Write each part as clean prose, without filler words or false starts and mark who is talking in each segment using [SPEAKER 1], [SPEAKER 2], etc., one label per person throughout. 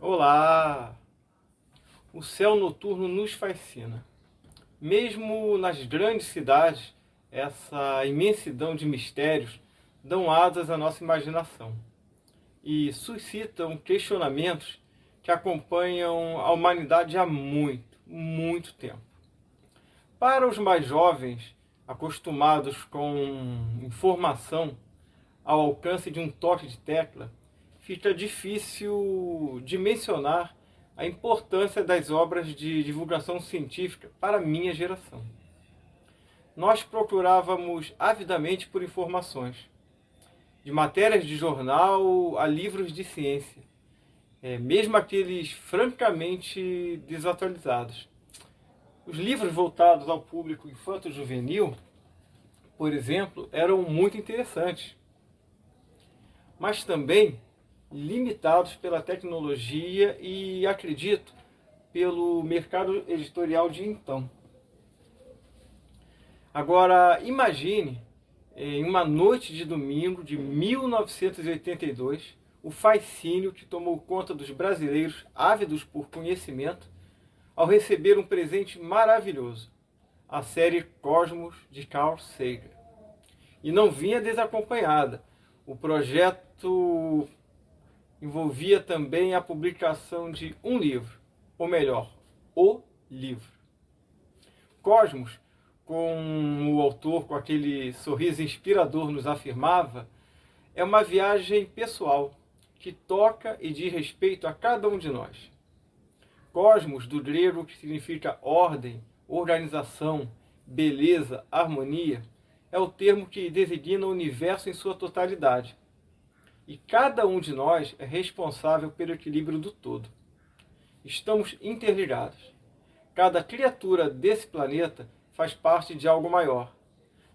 [SPEAKER 1] Olá! O céu noturno nos fascina. Mesmo nas grandes cidades, essa imensidão de mistérios dão asas à nossa imaginação e suscitam questionamentos que acompanham a humanidade há muito, muito tempo. Para os mais jovens, acostumados com informação ao alcance de um toque de tecla, fica difícil dimensionar a importância das obras de divulgação científica para a minha geração. Nós procurávamos avidamente por informações, de matérias de jornal a livros de ciência, mesmo aqueles francamente desatualizados. Os livros voltados ao público infanto-juvenil, por exemplo, eram muito interessantes, mas também limitados pela tecnologia e, acredito, pelo mercado editorial de então. Agora, imagine, em uma noite de domingo de 1982, o fascínio que tomou conta dos brasileiros ávidos por conhecimento ao receber um presente maravilhoso, a série Cosmos de Carl Sagan. E não vinha desacompanhada. O projeto envolvia também a publicação de um livro, ou melhor, o livro. Cosmos, como o autor com aquele sorriso inspirador nos afirmava, é uma viagem pessoal que toca e diz respeito a cada um de nós. Cosmos, do grego, que significa ordem, organização, beleza, harmonia, é o termo que designa o universo em sua totalidade. E cada um de nós é responsável pelo equilíbrio do todo. Estamos interligados. Cada criatura desse planeta faz parte de algo maior.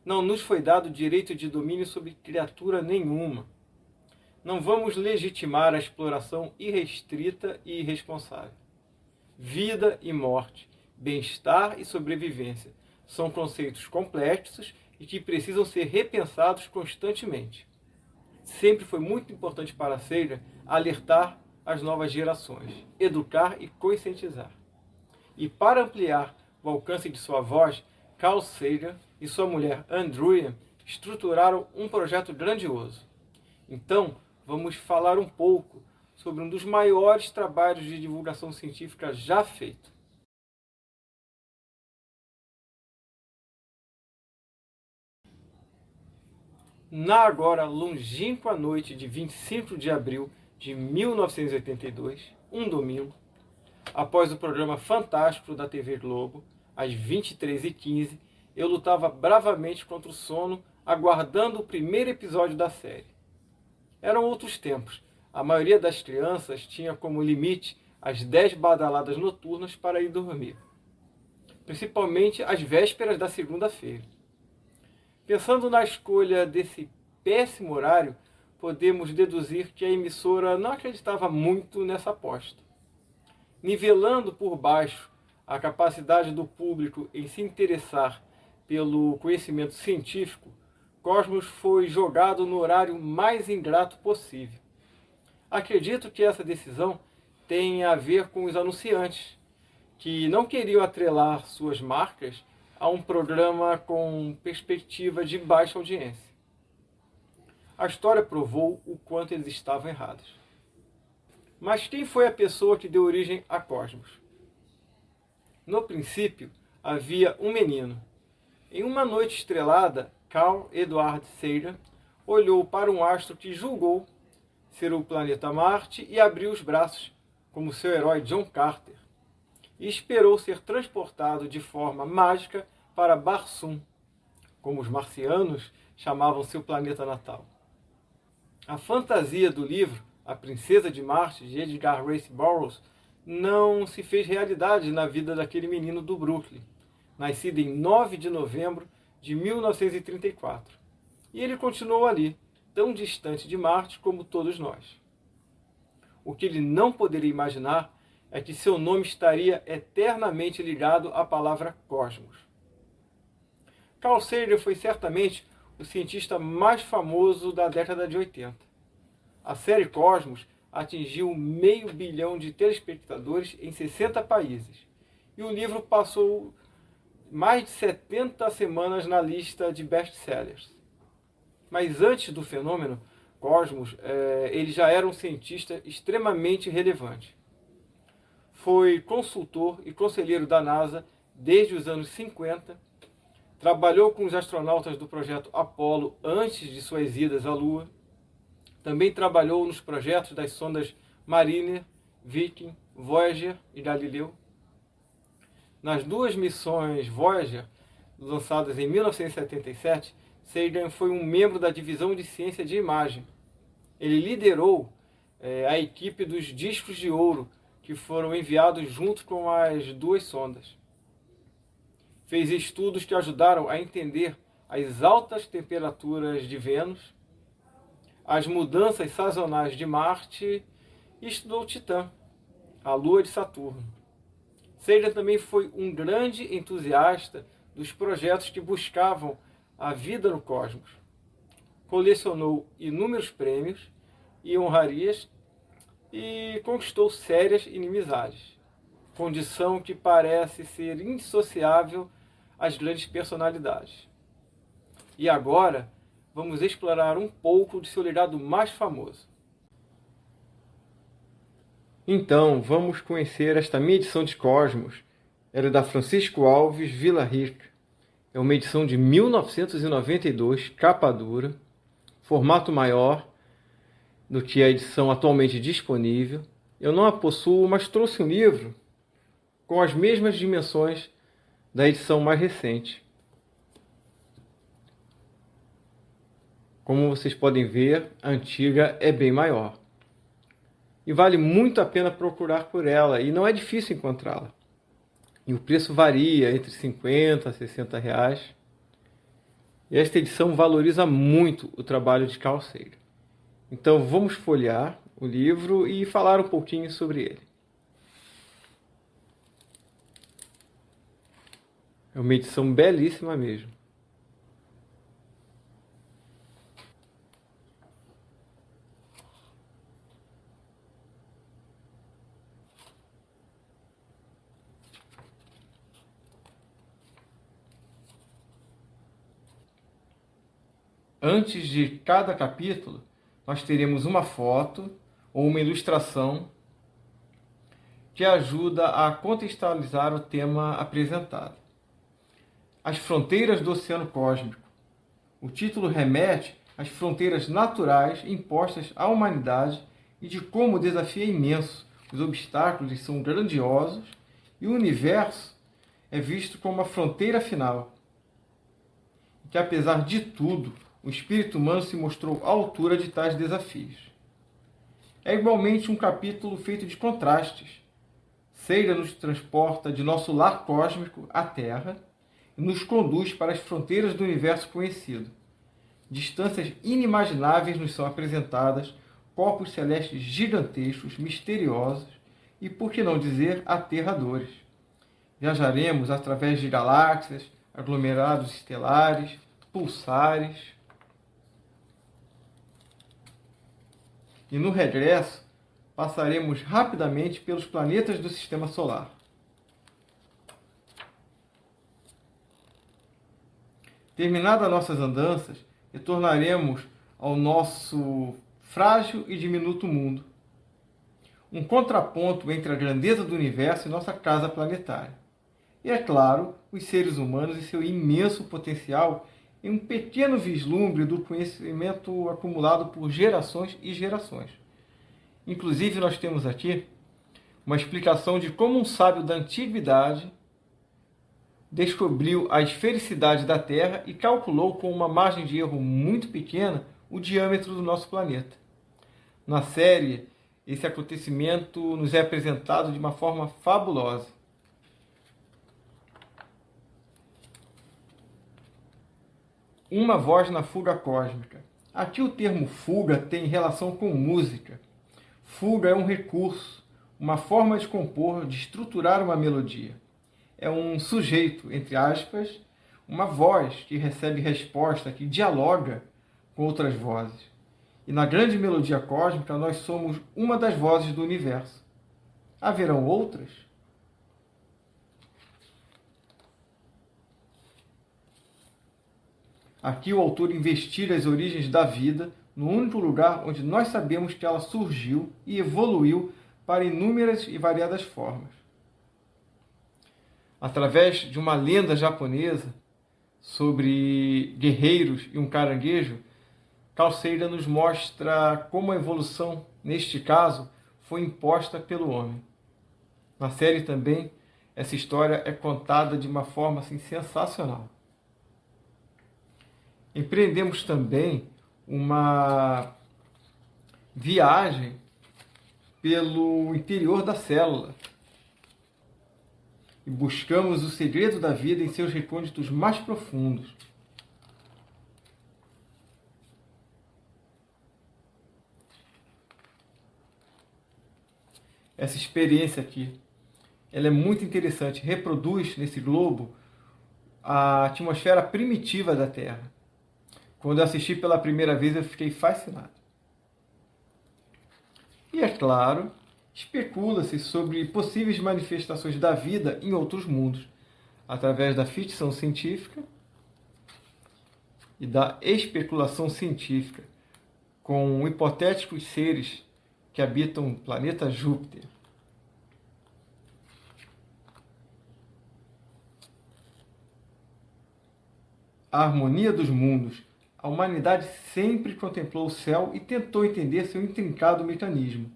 [SPEAKER 1] Não nos foi dado direito de domínio sobre criatura nenhuma. Não vamos legitimar a exploração irrestrita e irresponsável. Vida e morte, bem-estar e sobrevivência são conceitos complexos e que precisam ser repensados constantemente. Sempre foi muito importante para Sagan alertar as novas gerações, educar e conscientizar. E para ampliar o alcance de sua voz, Carl Sagan e sua mulher Andrea estruturaram um projeto grandioso. Então, vamos falar um pouco sobre um dos maiores trabalhos de divulgação científica já feito. Na agora longínqua noite de 25 de abril de 1982, um domingo, após o programa fantástico da TV Globo, às 23h15, eu lutava bravamente contra o sono, aguardando o primeiro episódio da série. Eram outros tempos. A maioria das crianças tinha como limite as 10 badaladas noturnas para ir dormir, principalmente às vésperas da segunda-feira. Pensando na escolha desse péssimo horário, podemos deduzir que a emissora não acreditava muito nessa aposta. Nivelando por baixo a capacidade do público em se interessar pelo conhecimento científico, Cosmos foi jogado no horário mais ingrato possível. Acredito que essa decisão tem a ver com os anunciantes, que não queriam atrelar suas marcas a um programa com perspectiva de baixa audiência. A história provou o quanto eles estavam errados. Mas quem foi a pessoa que deu origem a Cosmos? No princípio, havia um menino. Em uma noite estrelada, Carl Edward Sagan olhou para um astro que julgou ser o planeta Marte e abriu os braços, como seu herói John Carter, e esperou ser transportado de forma mágica para Barsum, como os marcianos chamavam seu planeta natal. A fantasia do livro A Princesa de Marte, de Edgar Rice Burroughs, não se fez realidade na vida daquele menino do Brooklyn, nascido em 9 de novembro de 1934. E ele continuou ali, tão distante de Marte como todos nós. O que ele não poderia imaginar é que seu nome estaria eternamente ligado à palavra cosmos. Carl Sagan foi certamente o cientista mais famoso da década de 80. A série Cosmos atingiu 500 milhão de telespectadores em 60 países. E o livro passou mais de 70 semanas na lista de best-sellers. Mas antes do fenômeno Cosmos, ele já era um cientista extremamente relevante. Foi consultor e conselheiro da NASA desde os anos 50, trabalhou com os astronautas do projeto Apollo antes de suas idas à Lua, também trabalhou nos projetos das sondas Mariner, Viking, Voyager e Galileu. Nas duas missões Voyager, lançadas em 1977, Sagan foi um membro da divisão de ciência de imagem. Ele liderou a equipe dos discos de ouro que foram enviados junto com as duas sondas. Fez estudos que ajudaram a entender as altas temperaturas de Vênus, as mudanças sazonais de Marte e estudou Titã, a lua de Saturno. Sagan também foi um grande entusiasta dos projetos que buscavam a vida no cosmos. Colecionou inúmeros prêmios e honrarias e conquistou sérias inimizades, condição que parece ser indissociável às grandes personalidades. E agora, vamos explorar um pouco de seu legado mais famoso. Então, vamos conhecer esta minha edição de Cosmos. Ela é da Francisco Alves Villa-Rica. É uma edição de 1992, capa dura, formato maior do que a edição atualmente disponível. Eu não a possuo, mas trouxe um livro com as mesmas dimensões da edição mais recente. Como vocês podem ver, a antiga é bem maior. E vale muito a pena procurar por ela, e não é difícil encontrá-la. E o preço varia entre 50 a 60 reais. E esta edição valoriza muito o trabalho de Carl Sagan. Então vamos folhear o livro e falar um pouquinho sobre ele. É uma edição belíssima mesmo. Antes de cada capítulo, nós teremos uma foto ou uma ilustração que ajuda a contextualizar o tema apresentado. As fronteiras do oceano cósmico. O título remete às fronteiras naturais impostas à humanidade e de como o desafio é imenso, os obstáculos são grandiosos e o universo é visto como a fronteira final. E que apesar de tudo, o espírito humano se mostrou à altura de tais desafios. É igualmente um capítulo feito de contrastes. Sagan nos transporta de nosso lar cósmico à Terra e nos conduz para as fronteiras do universo conhecido. Distâncias inimagináveis nos são apresentadas, corpos celestes gigantescos, misteriosos e, por que não dizer, aterradores. Viajaremos através de galáxias, aglomerados estelares, pulsares. E no regresso, passaremos rapidamente pelos planetas do Sistema Solar. Terminadas nossas andanças, retornaremos ao nosso frágil e diminuto mundo. Um contraponto entre a grandeza do universo e nossa casa planetária. E, é claro, os seres humanos e seu imenso potencial em um pequeno vislumbre do conhecimento acumulado por gerações e gerações. Inclusive, nós temos aqui uma explicação de como um sábio da antiguidade descobriu a esfericidade da Terra e calculou com uma margem de erro muito pequena o diâmetro do nosso planeta. Na série, esse acontecimento nos é apresentado de uma forma fabulosa. Uma voz na fuga cósmica. Aqui o termo fuga tem relação com música. Fuga é um recurso, uma forma de compor, de estruturar uma melodia. É um sujeito, entre aspas, uma voz que recebe resposta, que dialoga com outras vozes. e na grande melodia cósmica nós somos uma das vozes do universo. Haverão outras? Aqui o autor investiga as origens da vida no único lugar onde nós sabemos que ela surgiu e evoluiu para inúmeras e variadas formas. Através de uma lenda japonesa sobre guerreiros e um caranguejo, Carl Sagan nos mostra como a evolução, neste caso, foi imposta pelo homem. Na série também, essa história é contada de uma forma assim, sensacional. Empreendemos também uma viagem pelo interior da célula e buscamos o segredo da vida em seus recônditos mais profundos. Essa experiência aqui, ela é muito interessante, reproduz nesse globo a atmosfera primitiva da Terra. Quando eu assisti pela primeira vez, eu fiquei fascinado. E é claro, especula-se sobre possíveis manifestações da vida em outros mundos, através da ficção científica e da especulação científica, com hipotéticos seres que habitam o planeta Júpiter. A harmonia dos mundos. A humanidade sempre contemplou o céu e tentou entender seu intrincado mecanismo.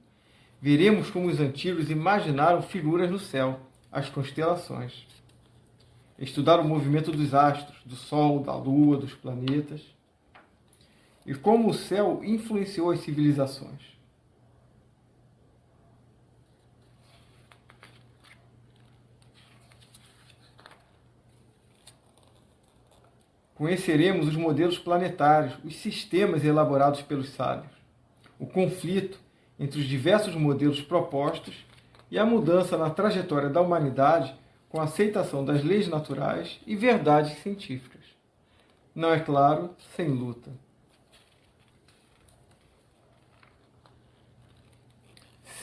[SPEAKER 1] Veremos como os antigos imaginaram figuras no céu, as constelações. Estudar o movimento dos astros, do Sol, da Lua, dos planetas. E como o céu influenciou as civilizações. Conheceremos os modelos planetários, os sistemas elaborados pelos sábios, o conflito entre os diversos modelos propostos e a mudança na trajetória da humanidade com a aceitação das leis naturais e verdades científicas. Não é claro, sem luta.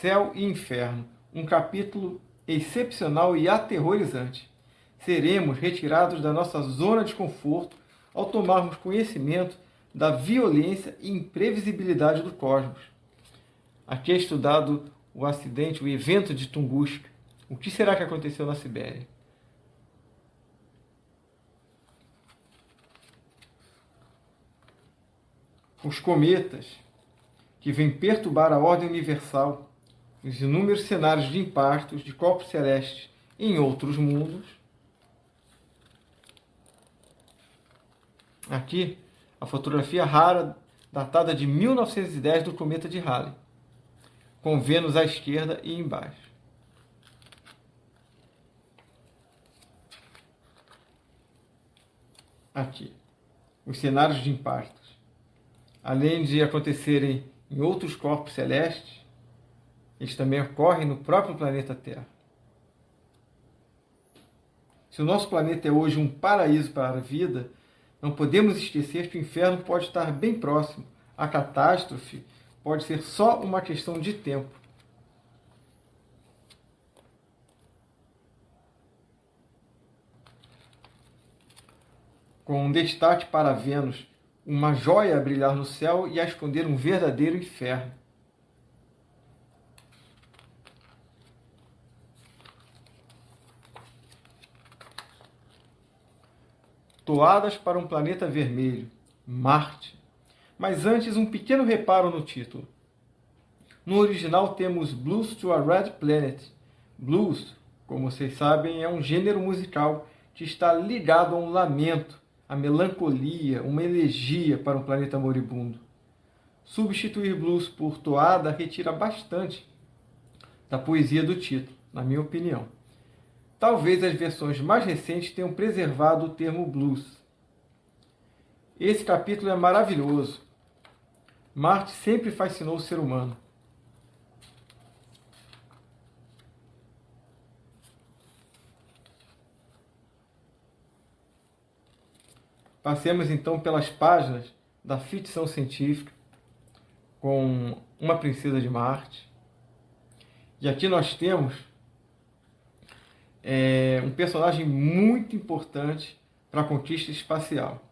[SPEAKER 1] Céu e Inferno, um capítulo excepcional e aterrorizante. Seremos retirados da nossa zona de conforto ao tomarmos conhecimento da violência e imprevisibilidade do cosmos. Aqui é estudado o acidente, o evento de Tunguska. O que será que aconteceu na Sibéria? Os cometas, que vêm perturbar a ordem universal, os inúmeros cenários de impactos de corpos celestes em outros mundos. Aqui, a fotografia rara, datada de 1910 do cometa de Halley, com Vênus à esquerda e embaixo. Aqui, os cenários de impactos. Além de acontecerem em outros corpos celestes, eles também ocorrem no próprio planeta Terra. Se o nosso planeta é hoje um paraíso para a vida, não podemos esquecer que o inferno pode estar bem próximo. A catástrofe pode ser só uma questão de tempo. Com um destaque para Vênus, uma joia a brilhar no céu e a esconder um verdadeiro inferno. Toadas para um planeta vermelho, Marte. Mas antes, um pequeno reparo no título. No original temos Blues to a Red Planet. Blues, como vocês sabem, é um gênero musical que está ligado a um lamento, a melancolia, uma elegia para um planeta moribundo. Substituir blues por toada retira bastante da poesia do título, na minha opinião. Talvez as versões mais recentes tenham preservado o termo blues. Esse capítulo é maravilhoso. Marte sempre fascinou o ser humano. Passemos então pelas páginas da ficção científica, com uma princesa de Marte. E aqui nós temos um personagem muito importante para a conquista espacial.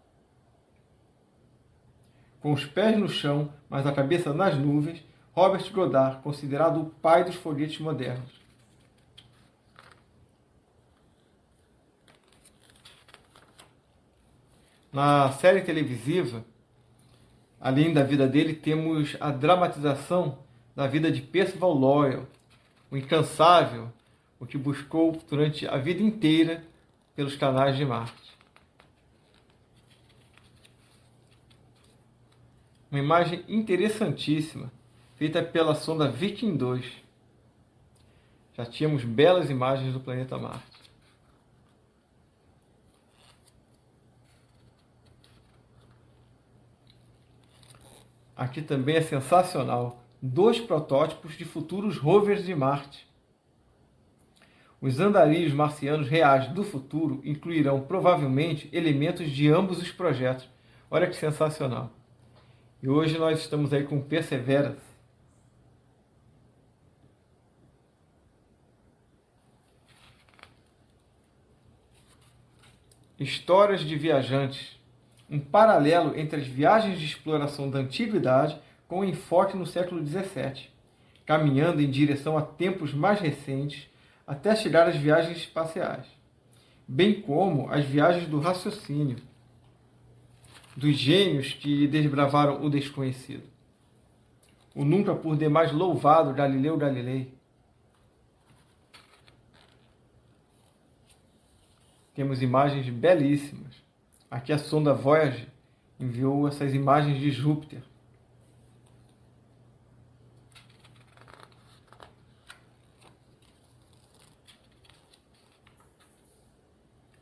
[SPEAKER 1] Com os pés no chão, mas a cabeça nas nuvens, Robert Goddard, considerado o pai dos foguetes modernos. Na série televisiva, além da vida dele, temos a dramatização da vida de Percival Lowell, o incansável, o que buscou durante a vida inteira pelos canais de Marte. Uma imagem interessantíssima, feita pela sonda Viking 2. Já tínhamos belas imagens do planeta Marte. Aqui também é sensacional. 2 protótipos de futuros rovers de Marte. Os andarilhos marcianos reais do futuro incluirão provavelmente elementos de ambos os projetos. Olha que sensacional. E hoje nós estamos aí com Perseverance. Histórias de viajantes. Um paralelo entre as viagens de exploração da antiguidade com um enfoque no século XVII, caminhando em direção a tempos mais recentes até chegar às viagens espaciais, bem como as viagens do raciocínio, dos gênios que desbravaram o desconhecido. O nunca por demais louvado Galileu Galilei. Temos imagens belíssimas. Aqui a sonda Voyager enviou essas imagens de Júpiter.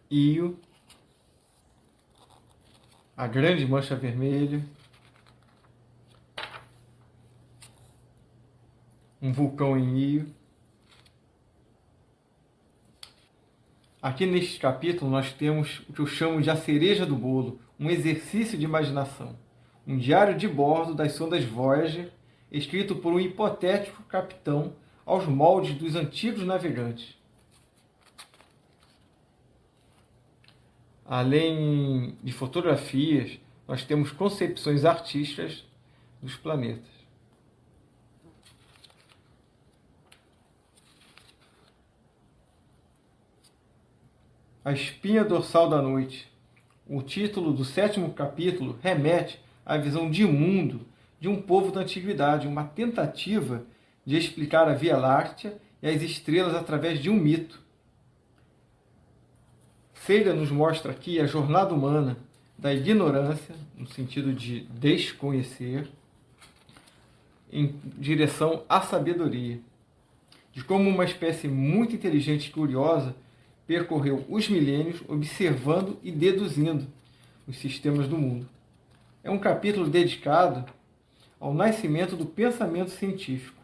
[SPEAKER 1] Io, a grande mancha vermelha, um vulcão em Io. Aqui neste capítulo nós temos o que eu chamo de a cereja do bolo, um exercício de imaginação, um diário de bordo das sondas Voyager, escrito por um hipotético capitão aos moldes dos antigos navegantes. Além de fotografias, nós temos concepções artísticas dos planetas. A espinha dorsal da noite. O título do 7º capítulo remete à visão de mundo de um povo da antiguidade, uma tentativa de explicar a Via Láctea e as estrelas através de um mito. Ceira nos mostra aqui a jornada humana da ignorância, no sentido de desconhecer, em direção à sabedoria. De como uma espécie muito inteligente e curiosa percorreu os milênios observando e deduzindo os sistemas do mundo. É um capítulo dedicado ao nascimento do pensamento científico.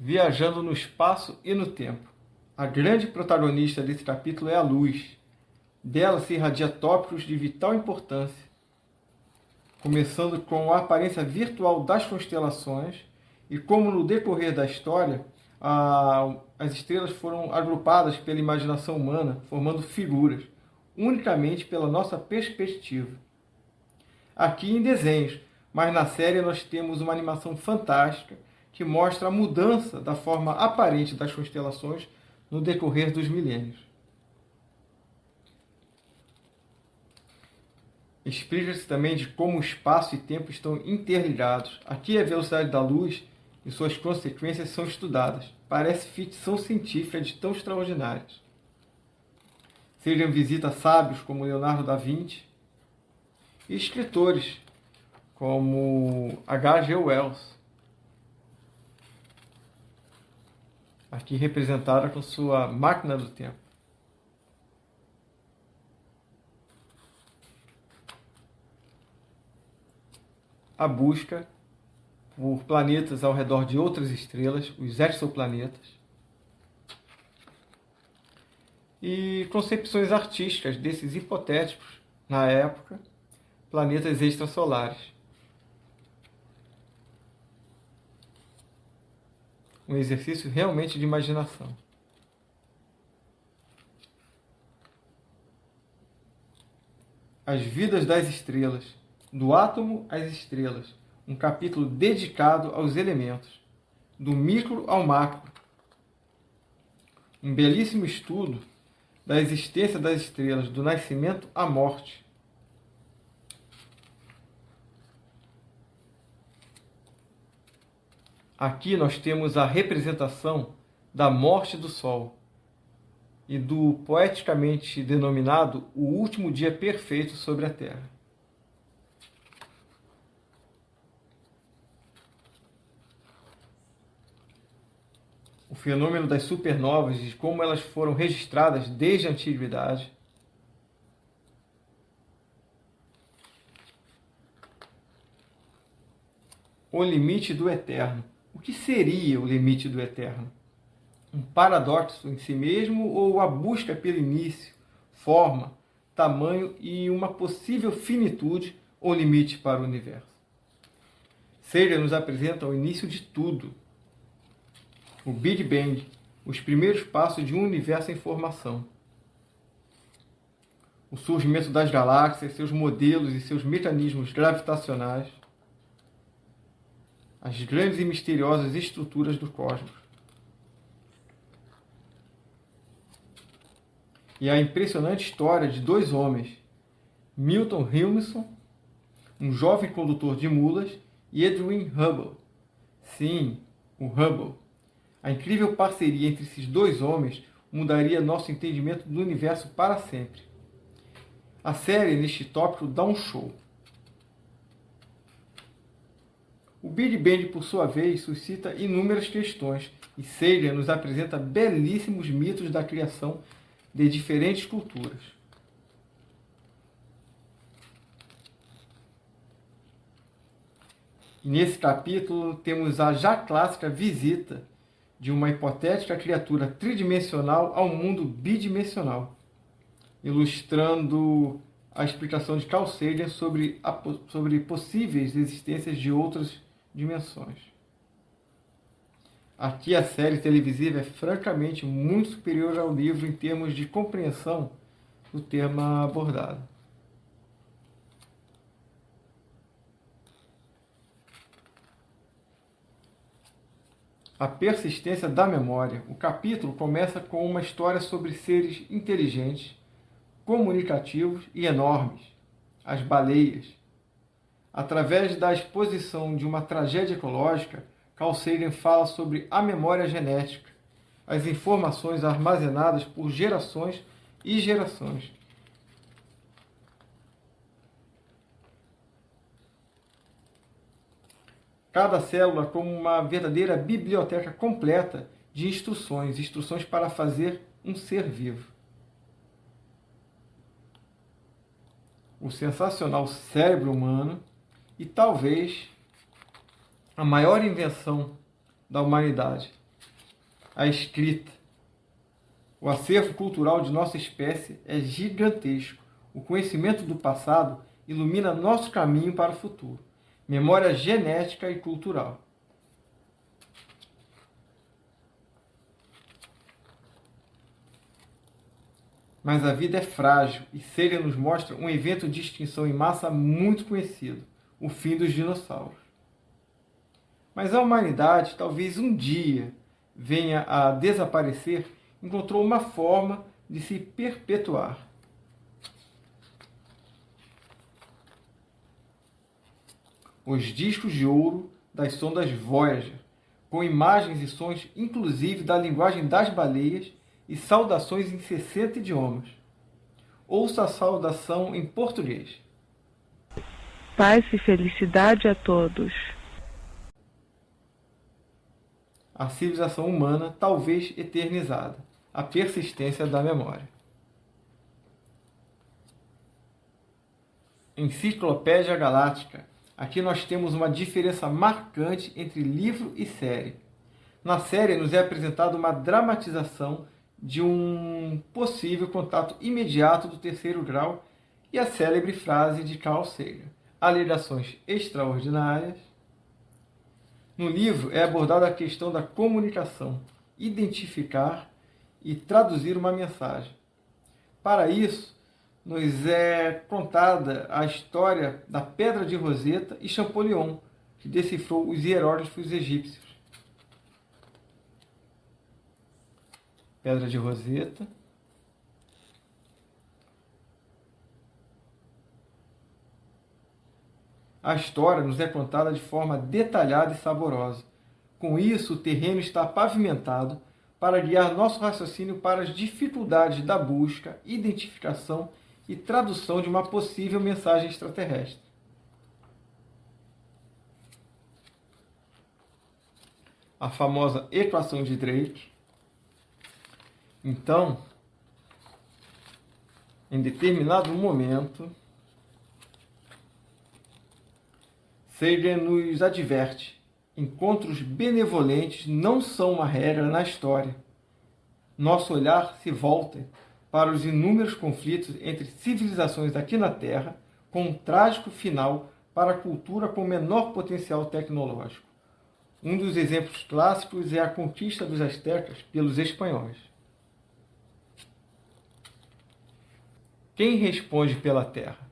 [SPEAKER 1] Viajando no espaço e no tempo. A grande protagonista desse capítulo é a luz. Dela se irradia tópicos de vital importância, começando com a aparência virtual das constelações e como no decorrer da história as estrelas foram agrupadas pela imaginação humana, formando figuras, unicamente pela nossa perspectiva. Aqui em desenhos, mas na série nós temos uma animação fantástica que mostra a mudança da forma aparente das constelações no decorrer dos milênios. Explica-se também de como o espaço e tempo estão interligados. Aqui a velocidade da luz e suas consequências são estudadas. Parece ficção científica de tão extraordinárias. Sagan visita sábios como Leonardo da Vinci e escritores como H.G. Wells, aqui representada com sua máquina do tempo. A busca por planetas ao redor de outras estrelas, os exoplanetas. e concepções artísticas desses hipotéticos, na época, planetas extrasolares. Um exercício realmente de imaginação. As vidas das estrelas, do átomo às estrelas, um capítulo dedicado aos elementos, do micro ao macro. Um belíssimo estudo da existência das estrelas, do nascimento à morte. Aqui nós temos a representação da morte do Sol e do poeticamente denominado o último dia perfeito sobre a Terra. O fenômeno das supernovas e como elas foram registradas desde a antiguidade. O limite do eterno. O que seria o limite do eterno? Um paradoxo em si mesmo ou a busca pelo início, forma, tamanho e uma possível finitude ou limite para o universo? Sager nos apresenta o início de tudo. O Big Bang, os primeiros passos de um universo em formação. O surgimento das galáxias, seus modelos e seus mecanismos gravitacionais. As grandes e misteriosas estruturas do cosmos. E a impressionante história de dois homens, Milton Humason, um jovem condutor de mulas, e Edwin Hubble. Sim, o Hubble. A incrível parceria entre esses dois homens mudaria nosso entendimento do universo para sempre. A série, neste tópico, dá um show. O Big Bang, por sua vez, suscita inúmeras questões, e Sager nos apresenta belíssimos mitos da criação de diferentes culturas. E nesse capítulo temos a já clássica visita de uma hipotética criatura tridimensional ao mundo bidimensional, ilustrando a explicação de Carl Sagan sobre possíveis existências de outras dimensões. Aqui a série televisiva é francamente muito superior ao livro em termos de compreensão do tema abordado. A persistência da memória. O capítulo começa com uma história sobre seres inteligentes, comunicativos e enormes, as baleias. Através da exposição de uma tragédia ecológica, Carl Sagan fala sobre a memória genética, as informações armazenadas por gerações e gerações. Cada célula como uma verdadeira biblioteca completa de instruções para fazer um ser vivo. O sensacional cérebro humano e talvez a maior invenção da humanidade, a escrita. O acervo cultural de nossa espécie é gigantesco. O conhecimento do passado ilumina nosso caminho para o futuro. Memória genética e cultural. Mas a vida é frágil e Sagan nos mostra um evento de extinção em massa muito conhecido, o fim dos dinossauros. Mas a humanidade, talvez um dia venha a desaparecer, encontrou uma forma de se perpetuar. Os discos de ouro das sondas Voyager, com imagens e sons inclusive da linguagem das baleias e saudações em 60 idiomas. Ouça a saudação em português.
[SPEAKER 2] Paz e felicidade a todos.
[SPEAKER 1] A civilização humana, talvez eternizada. A persistência da memória. Enciclopédia Galáctica. Aqui nós temos uma diferença marcante entre livro e série. Na série nos é apresentada uma dramatização de um possível contato imediato do terceiro grau e a célebre frase de Carl Sagan: alegações extraordinárias. No livro é abordada a questão da comunicação, identificar e traduzir uma mensagem. Para isso, nos é contada a história da Pedra de Roseta e Champollion, que decifrou os hieróglifos egípcios. Pedra de Roseta. A história nos é contada de forma detalhada e saborosa. Com isso, o terreno está pavimentado para guiar nosso raciocínio para as dificuldades da busca, identificação e tradução de uma possível mensagem extraterrestre. A famosa equação de Drake. Então, em determinado momento, Sagan nos adverte: encontros benevolentes não são uma regra na história. Nosso olhar se volta para os inúmeros conflitos entre civilizações aqui na Terra, com um trágico final para a cultura com menor potencial tecnológico. Um dos exemplos clássicos é a conquista dos astecas pelos espanhóis. Quem responde pela Terra?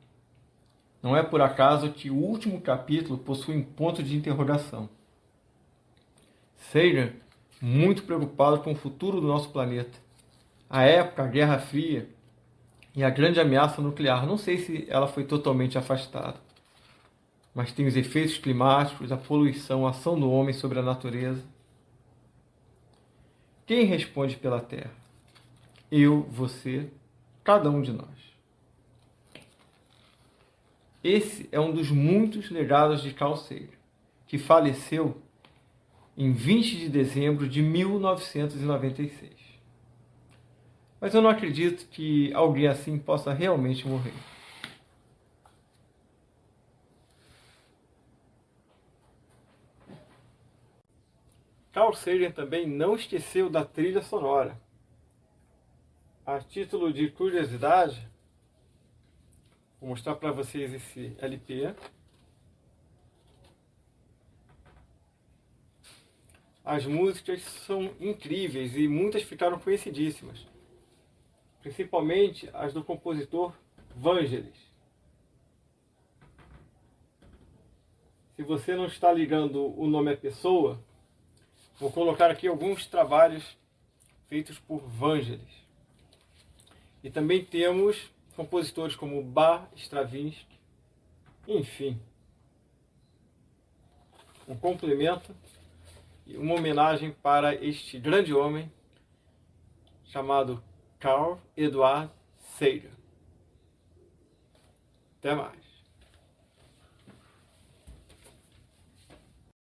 [SPEAKER 1] Não é por acaso que o último capítulo possui um ponto de interrogação. Sagan, muito preocupado com o futuro do nosso planeta. À época, a Guerra Fria e a grande ameaça nuclear. Não sei se ela foi totalmente afastada, mas tem os efeitos climáticos, a poluição, a ação do homem sobre a natureza. Quem responde pela Terra? Eu, você, cada um de nós. Esse é um dos muitos legados de Carl Sagan, que faleceu em 20 de dezembro de 1996. Mas eu não acredito que alguém assim possa realmente morrer. Carl Sagan também não esqueceu da trilha sonora. A título de curiosidade, vou mostrar para vocês esse LP. As músicas são incríveis e muitas ficaram conhecidíssimas, principalmente as do compositor Vangelis. Se você não está ligando o nome à pessoa, vou colocar aqui alguns trabalhos feitos por Vangelis. E também temos compositores como Bach, Stravinsky, enfim. Um complemento e uma homenagem para este grande homem chamado Carl Edward Sagan. Até mais.